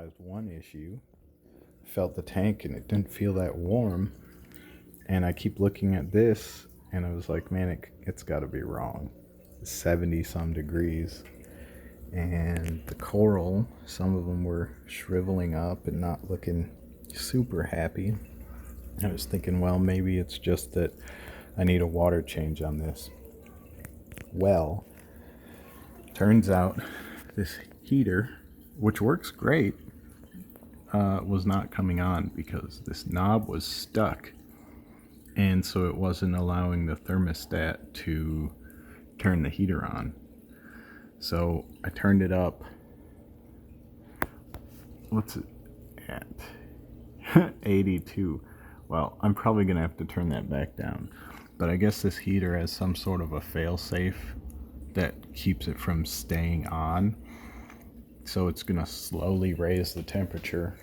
realized one issue. Felt the tank and it didn't feel that warm. And I keep looking at this and I was like, man, it's got to be wrong. 70 some degrees. And the coral, some of them were shriveling up and not looking super happy. I was thinking, well, maybe it's just that I need a water change on this. Well, turns out this heater, which works great, was not coming on because this knob was stuck. And so it wasn't allowing the thermostat to turn the heater on. So I turned it up. What's it at? 82. Well, I'm probably going to have to turn that back down. But I guess this heater has some sort of a fail-safe that keeps it from staying on. So it's going to slowly raise the temperature.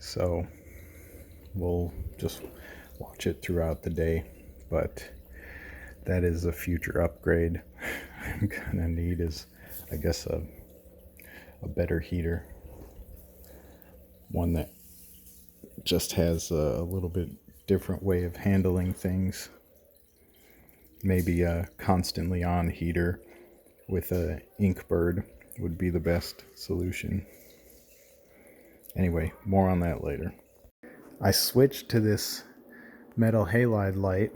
So we'll just watch it throughout the day. But that is a future upgrade I'm gonna need, is I guess a better heater, one that just has a little bit different way of handling things. Maybe a constantly on heater with a Inkbird would be the best solution. Anyway, more on that later. I switched to this metal halide light,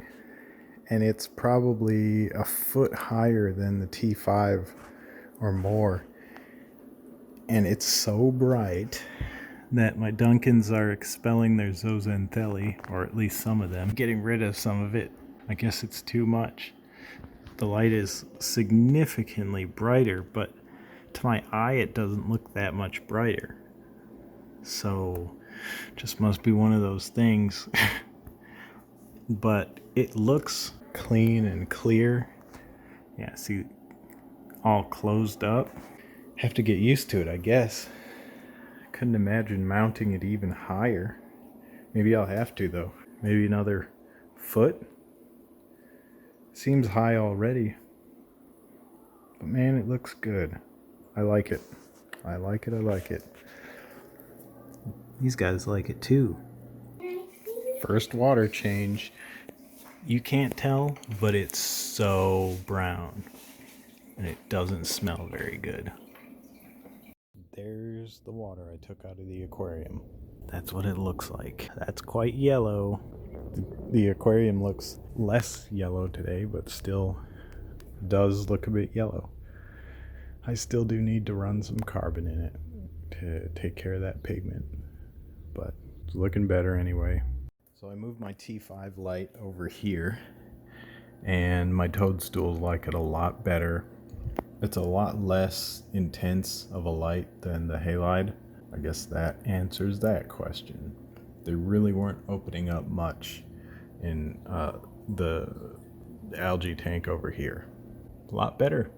and it's probably a foot higher than the T5 or more. And it's so bright that my Duncans are expelling their zooxanthellae, or at least some of them. Getting rid of some of it. I guess it's too much. The light is significantly brighter, but to my eye it doesn't look that much brighter. So, just must be one of those things. But it looks clean and clear. Yeah, see, all closed up. Have to get used to it, I guess. Couldn't imagine mounting it even higher. Maybe I'll have to, though. Maybe another foot. Seems high already. But man, it looks good. I like it. I like it. These guys like it too. First water change. You can't tell, but it's so brown. And it doesn't smell very good. There's the water I took out of the aquarium. That's what it looks like. That's quite yellow. The aquarium looks less yellow today, but still does look a bit yellow. I still do need to run some carbon in it to take care of that pigment, but it's looking better anyway. So I moved my T5 light over here, and my toadstools like it a lot better. It's a lot less intense of a light than the halide. I guess that answers that question. They really weren't opening up much in the algae tank over here. A lot better.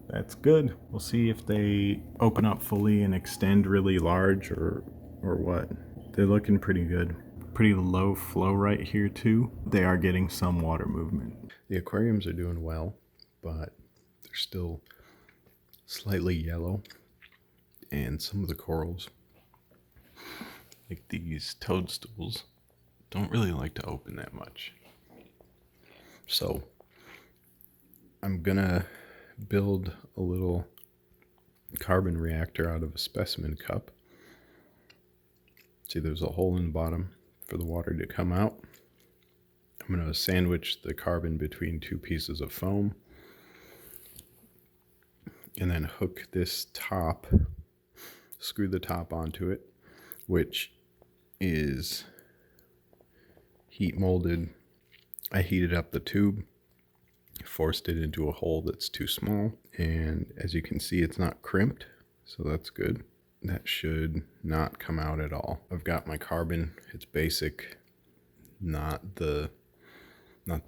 That's good. We'll see if they open up fully and extend really large or what. They're looking pretty good. Pretty low flow right here too. They are getting some water movement. The aquariums are doing well, but they're still slightly yellow, and some of the corals, like these toadstools, don't really like to open that much. So I'm gonna build a little carbon reactor out of a specimen cup. See, there's a hole in the bottom for the water to come out. I'm gonna sandwich the carbon between two pieces of foam, and then hook this top, screw the top onto it, which is heat molded. I heated up the tube, forced it into a hole that's too small, and as you can see, it's not crimped, so that's good. That should not come out at all. I've got my carbon. It's basic, not the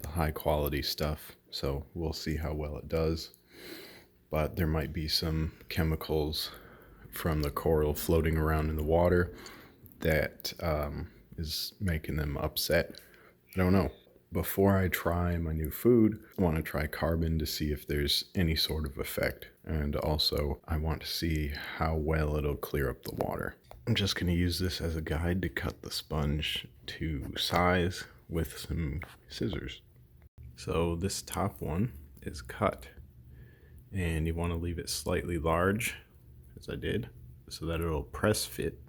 high quality stuff, so we'll see how well it does. But there might be some chemicals from the coral floating around in the water that is making them upset. I don't know. Before I try my new food, I want to try carbon to see if there's any sort of effect. And also, I want to see how well it'll clear up the water. I'm just going to use this as a guide to cut the sponge to size with some scissors. So this top one is cut, and you want to leave it slightly large, as I did, so that it'll press fit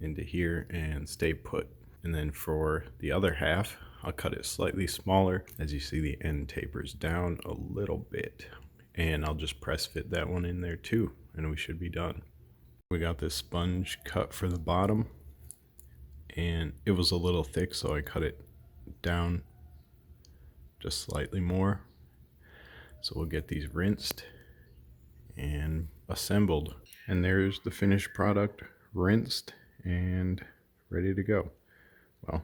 into here and stay put. And then for the other half, I'll cut it slightly smaller. As you see, the end tapers down a little bit, and I'll just press fit that one in there too, and we should be done. We got this sponge cut for the bottom, and it was a little thick, so I cut it down just slightly more. So we'll get these rinsed and assembled. And there's the finished product, rinsed and ready to go. Well,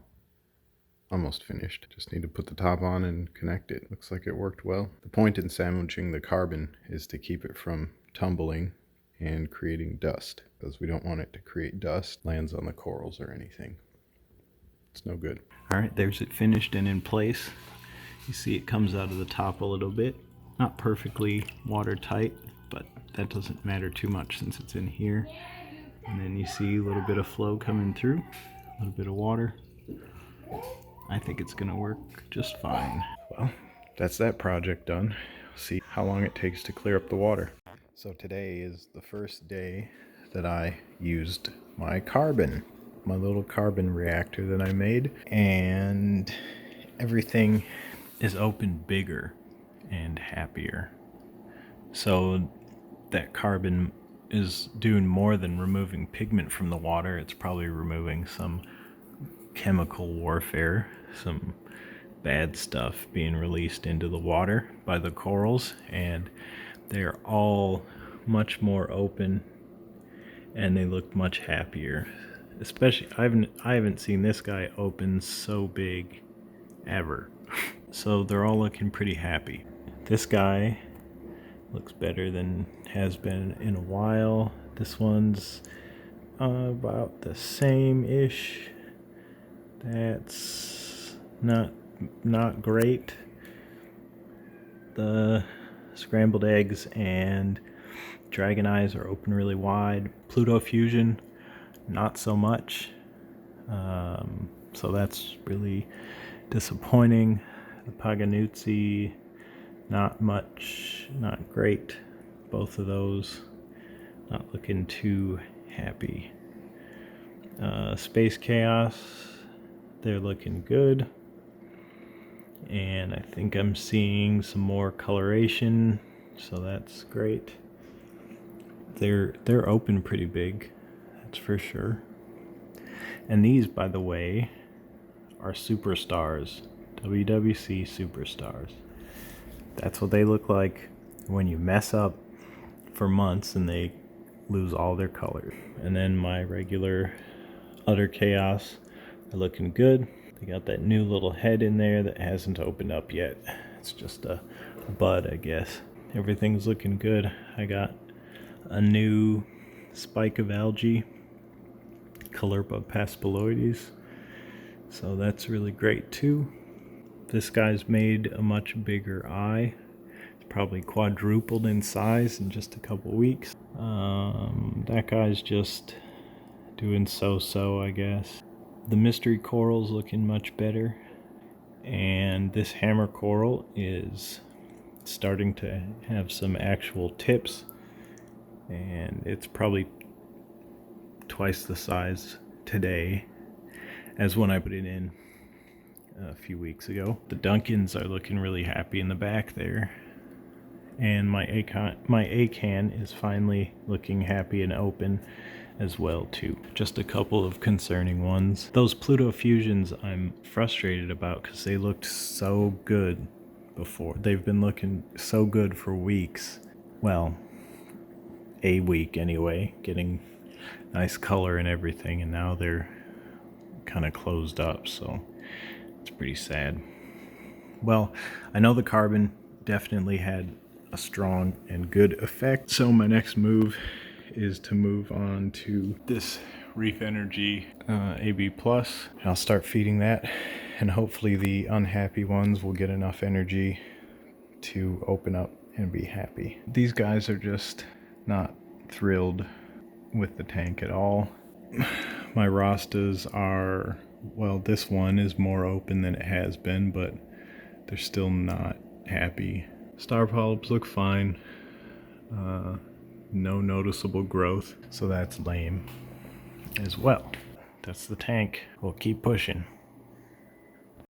almost finished. Just need to put the top on and connect it. Looks like it worked well. The point in sandwiching the carbon is to keep it from tumbling and creating dust, because we don't want it to create dust, lands on the corals or anything. It's no good. All right, there's it finished and in place. You see it comes out of the top a little bit. Not perfectly watertight, but that doesn't matter too much since it's in here. And then you see a little bit of flow coming through, a little bit of water. I think it's gonna work just fine. Well, that's that project done. See how long it takes to clear up the water. So today is the first day that I used my carbon, my little carbon reactor that I made, and everything is open bigger and happier. So that carbon is doing more than removing pigment from the water. It's probably removing some chemical warfare, some bad stuff being released into the water by the corals, and they're all much more open and they look much happier. Especially, I haven't seen this guy open so big ever. So they're all looking pretty happy. This guy looks better than has been in a while. This one's about the same-ish. That's not great. The scrambled eggs and dragon eyes are open really wide. Pluto fusion, not so much. So that's really disappointing. The Paganuzzi, not much, not great. Both of those not looking too happy. Space Chaos, they're looking good. And I think I'm seeing some more coloration, so that's great. They're open pretty big, that's for sure. And these, by the way, are superstars, WWC superstars. That's what they look like when you mess up for months and they lose all their colors. And then my regular Utter Chaos are looking good. They got that new little head in there that hasn't opened up yet. It's just a bud, I guess. Everything's looking good. I got a new spike of algae, Caulerpa paspaloides, so that's really great too. This guy's made a much bigger eye. It's probably quadrupled in size in just a couple weeks. That guy's just doing so-so, I guess. The mystery coral's looking much better, and this hammer coral is starting to have some actual tips, and it's probably twice the size today as when I put it in a few weeks ago. The Duncans are looking really happy in the back there, and my Acan is finally looking happy and open as well too. Just a couple of concerning ones. Those Pluto fusions I'm frustrated about because they looked so good before. They've been looking so good for weeks. Well, a week anyway, getting nice color and everything, and now they're kind of closed up, so it's pretty sad. Well, I know the carbon definitely had a strong and good effect, so my next move is to move on to this Reef Energy AB Plus. I'll start feeding that And hopefully the unhappy ones will get enough energy to open up and be happy. These guys are just not thrilled with the tank at all. My Rastas are, well, this one is more open than it has been, but they're still not happy. Star polyps look fine. No noticeable growth, so that's lame as well. That's the tank. We'll keep pushing.